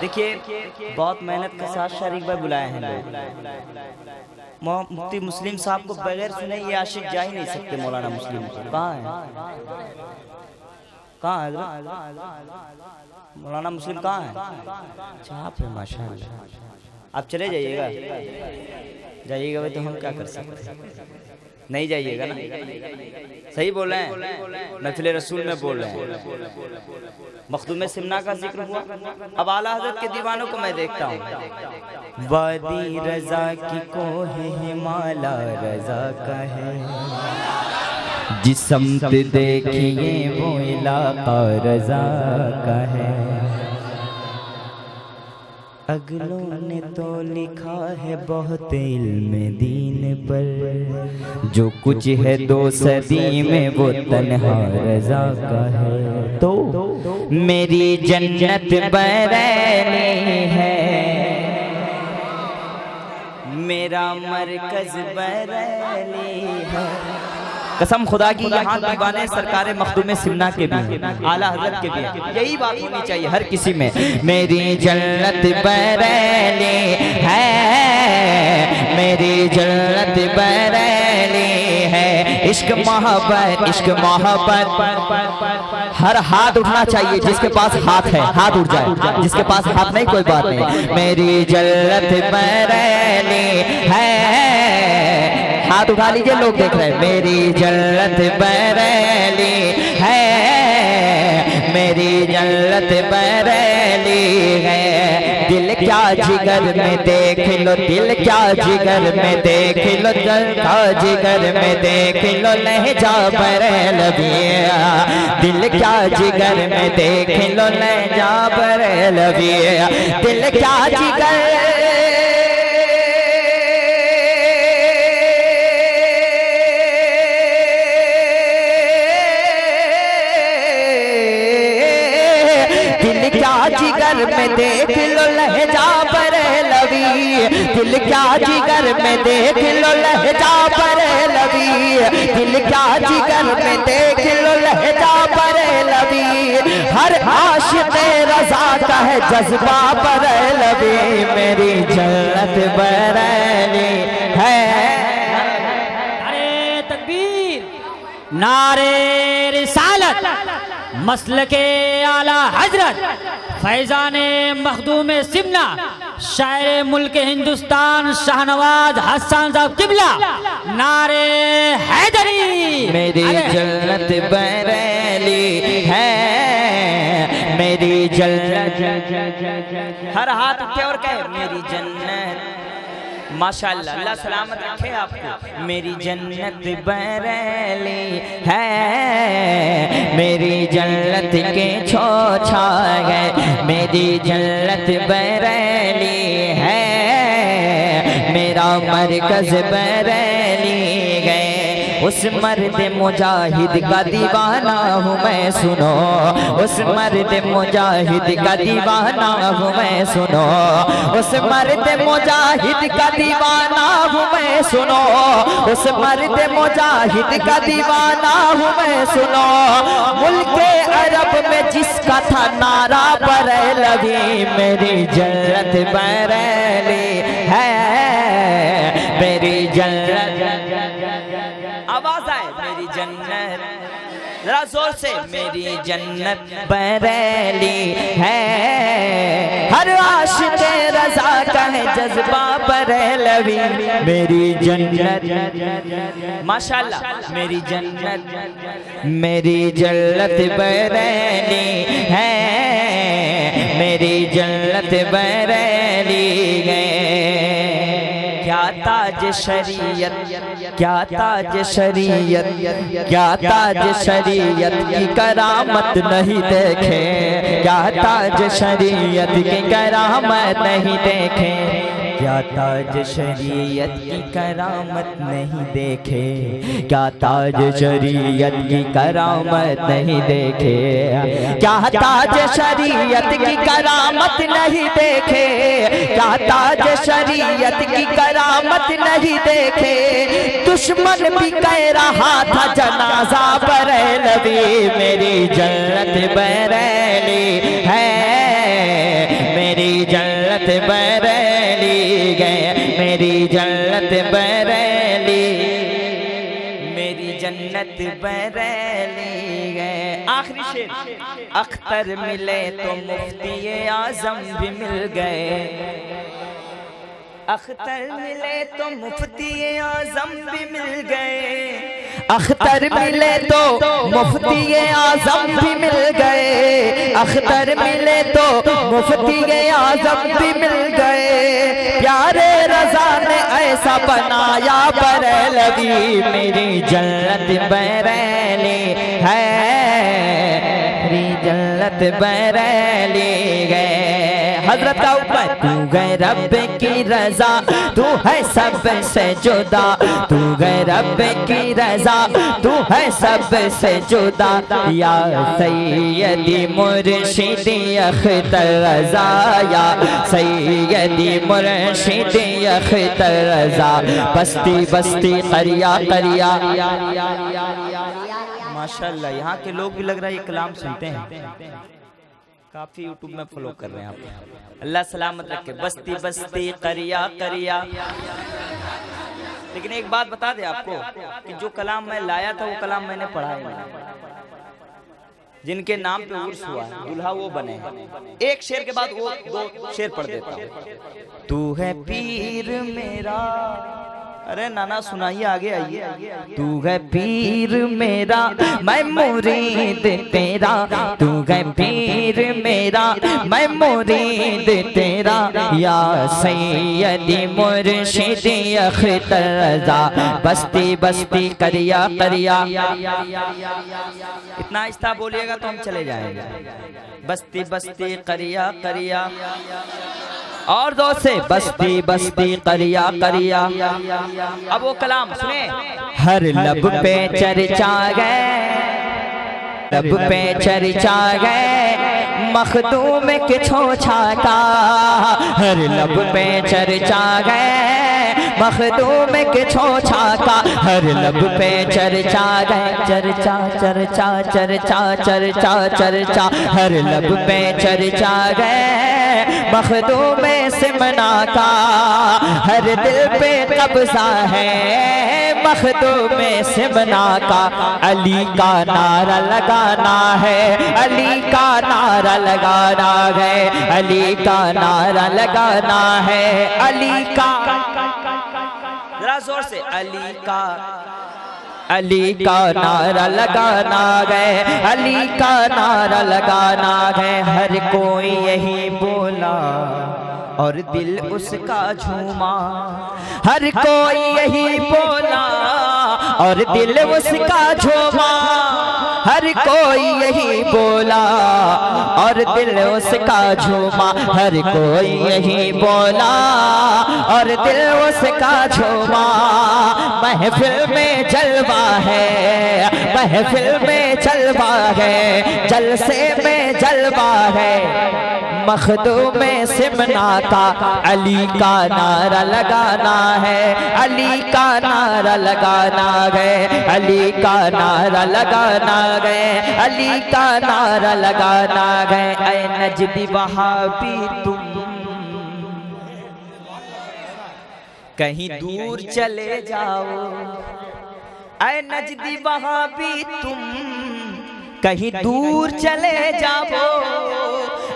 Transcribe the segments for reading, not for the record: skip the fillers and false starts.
देखिए बहुत मेहनत के साथ शरीक भाई बुलाए हैं लोग। मुफ्ती मुस्लिम साहब को बगैर सुने ये आशिक जा ही नहीं सकते। मौलाना मुस्लिम कहाँ है? कहाँ है मौलाना मुस्लिम? कहाँ है? आप है माशाअल्लाह। आप चले जाइएगा, जाइएगा भाई तो हम क्या कर सकते हैं? नहीं जाइएगा ना? सही बोल रहे हैं, नफिल रसूल में बोल रहे हैं। मखदूम सिमना का जिक्र हुआ। अब आला हज़रत के दीवानों को मैं देखता हूँ। वादी रजा की कोहे हिमाला रजा का है, जिस समत देखिए वो इलाका रजा का है। अगलों ने तो लिखा है बहुत इल्म दीन पर, जो कुछ है 2 सदी में वो तन्हा रजा का है। तो मेरी जन्नत बरैनी है, मेरा मरकज बरैनी है। कसम खुदा की यहाँ दीवाने सरकारे मखदूम सिमना के भी, आला हज़रत के भी, यही बात होनी चाहिए हर किसी में। मेरी जन्नत बरैनी है, मेरी जन्नत बरैनी है। इश्क मोहब्बत, इश्क मोहब्बत। हर हाथ उठना चाहिए, जिसके पास हाथ है हाथ उठ जाए, जिसके पास हाथ नहीं कोई बात नहीं। मेरी जन्नत बरैनी है, हाथ उठा लीजिए, लोग देख रहे हैं। मेरी जन्नत बरैनी है, मेरी जन्नत बरैनी है। दिल क्या जिगर में देख लो, दिल क्या जिगर में देख लो, दिल क्या जिगर में देख लो लहजा बरेलविया। दिल क्या जिगर में देख लो लहजा बरेलविया। दिल क्या जिगर, जिगर में देख लो लहजा बरेलवी। दिल क्या जिगर में देख लो लहजा बरेलवी। दिल क्या जिगर में देख लो लहजा बरेलवी। हर आशिक़ रज़ा का है जज्बा बरेलवी। मेरी जन्नत बरैनी है। नारे तकबीर, नारे रिसालत, मसलके आला हजरत फैजाने मखदूम सिमना, शायर मुल्क हिंदुस्तान शाहनवाज हसन साहब किबला। नारे हैदरी। मेरी जन्नत बरैनी है, मेरी जन्नत। हर हाथ उठे और कहे मेरी जन्नत। माशाअल्लाह, अल्लाह सलामत रखे आपको। मेरी जन्नत बरैनी है, मेरी जन्नत के छोछा है। मेरी जन्नत बरैनी है, मेरा मरकज बरैनी है। उस मर्द मुजाहिद का दीवाना हूँ मैं सुनो, उस मर्द मुजाहिद का दीवाना हूँ मैं सुनो, उस मर्द मुजाहिद का दीवाना हूँ मैं सुनो, उस मर्द मुजाहिद का दीवाना हूँ मैं सुनो। मुल्के अरब में जिसका था नारा बरेलवी। मेरी जन्नत बरैनी है, मेरी जन्नत। आवाज आए मेरी जन्नत, जरा जोर से। मेरी जन्नत बरैनी है, हर आशिक़ रज़ा का है जज्बा बरेलवी। मेरी जन्नत माशाअल्लाह, मेरी जन्नत, मेरी जन्नत बरैनी है, मेरी जन्नत बरैनी है। क्या ताज शरीयत, क्या ताज शरीयत, क्या ताज शरीयत की करामत नहीं देखे। क्या ताज शरीयत की करामत नहीं देखे। क्या ताज शरीयत की करामत नहीं देखे। क्या ताज शरीयत की करामत नहीं देखे। क्या ताज शरीयत की करामत नहीं देखे। क्या ताज शरीयत की करामत नहीं देखे। दुश्मन भी कह रहा था जनाजा बरेलवी। मेरी जन्नत बरैनी है, मेरी खत बरेली गए। आखिरी शेर, अख्तर मिले तो मुफ्ती आजम भी मिल गए। अख्तर मिले तो मुफ्ती आजम भी मिल गए। अख्तर मिले तो मुफ्ती आजम भी मिल गए। अख्तर मिले तो मुफ्ती आजम भी मिल गए। प्यारे रज़ा ने ऐसा बनाया बरेलवी, मेरी जन्नत बरेली है, मेरी जन्नत बरेली गए। हजरत का ऊपर तू गए रब की रजा, तू है सबसे जुदा, तू गए रब की रजा, तू है सबसे जुदा। या सैयदी मुर्शिदी अख्तर रजा, या सैयदी मुर्शिदी अख्तर रजा, बस्ती बस्ती करिया करिया। माशाल्लाह, यहाँ के लोग भी लग रहा है ये कलाम सुनते हैं, काफी यूट्यूब में फॉलो कर रहे हैं आप। अल्लाह सलामत रखे। बस्ती बस्ती करिया करिया। लेकिन एक बात बता दे आपको कि जो कलाम मैं लाया था वो कलाम मैंने पढ़ा है। जिनके नाम पे उर्स हुआ है, दुल्हा वो बने। एक शेर के बाद वो दो शेर पढ़ देता हूं। तू है पीर मेरा, अरे नाना सुनाइए, आगे आइए। तू है पीर मेरा, मैं मुरीद तेरा, तू है पीर मेरा, मैं मुरीद तेरा। या सैयदी मुर्शिदी अख्तर रज़ा, बस्ती बस्ती करिया करिया। इतना आहिस्ता बोलिएगा तो हम चले जाएंगे। बस्ती बस्ती करिया करिया। और दो से बस्ती बस्ती करिया करिया। अब वो कलाम सुने। हर लब पे चर्चा गए, लब पे चर्चा गए, मखदूम के छोछा का। हर लब पे चर्चा गए, मखदूम के छोछा का। हर लब पे चर्चा गए, चर्चा चर्चा चर्चा चर्चा चर्चा। हर लब पे चर्चा गए, मखदूम सिमना का। हर दिल पे कब्जा है, मखदूम सिमना का। अली का नारा लगाना है, अली का नारा लगाना है, अली का नारा लगाना है, अली का। जरा जोर से, अली का, अली का नारा लगाना है, अली का नारा लगाना है। हर कोई यही बोला और दिल उसका झूमा। हर कोई यही बोला और दिल उसका झूमा। हर कोई यही बोला और दिल उसका झूमा। हर कोई यही बोला और दिल उसका झूमा। महफिल में जलवा है, महफिल में जलवा है, जलसे में जलवा है। मखदूम सिमना का अली का नारा लगाना है, अली का नारा लगाना है, अली का नारा लगाना है, अली का नारा लगाना है। ऐ नजदी वहाबी तुम कहीं दूर चले जाओ, ऐ नजदी वहाबी तुम कहीं दूर चले जाओ।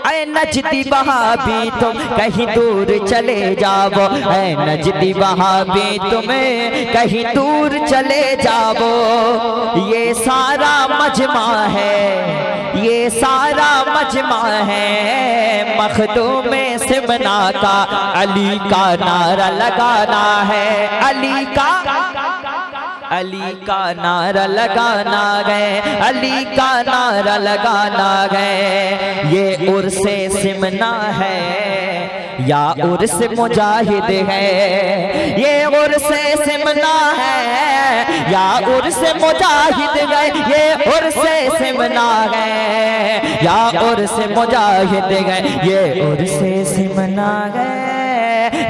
ऐ नजदी वहाबी तुम कहीं दूर चले जाओ, ऐ नजदी वहाबी तुम्हें कहीं दूर चले जाओ। ये सारा मजमा है, ये सारा मजमा है, मखदूम सिमना का अली का नारा लगाना है, अली का, अली का नारा लगाना है, अली का नारा लगाना है। ये उर्से सिमना है या उर्स मुजाहिद है, ये उर्से सिमना है या उर्स मुजाहिद है, ये उर्से सिमना है या उर्स मुजाहिद है, ये उर्से सिमना है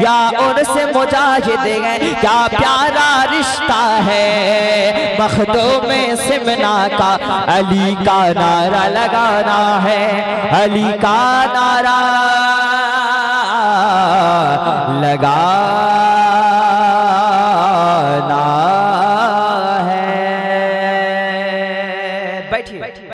या उर्स मुजाहिद है। क्या प्यारा रिश्ता है मखदूम सिमना का, अली का नारा लगाना है, अली का नारा लगा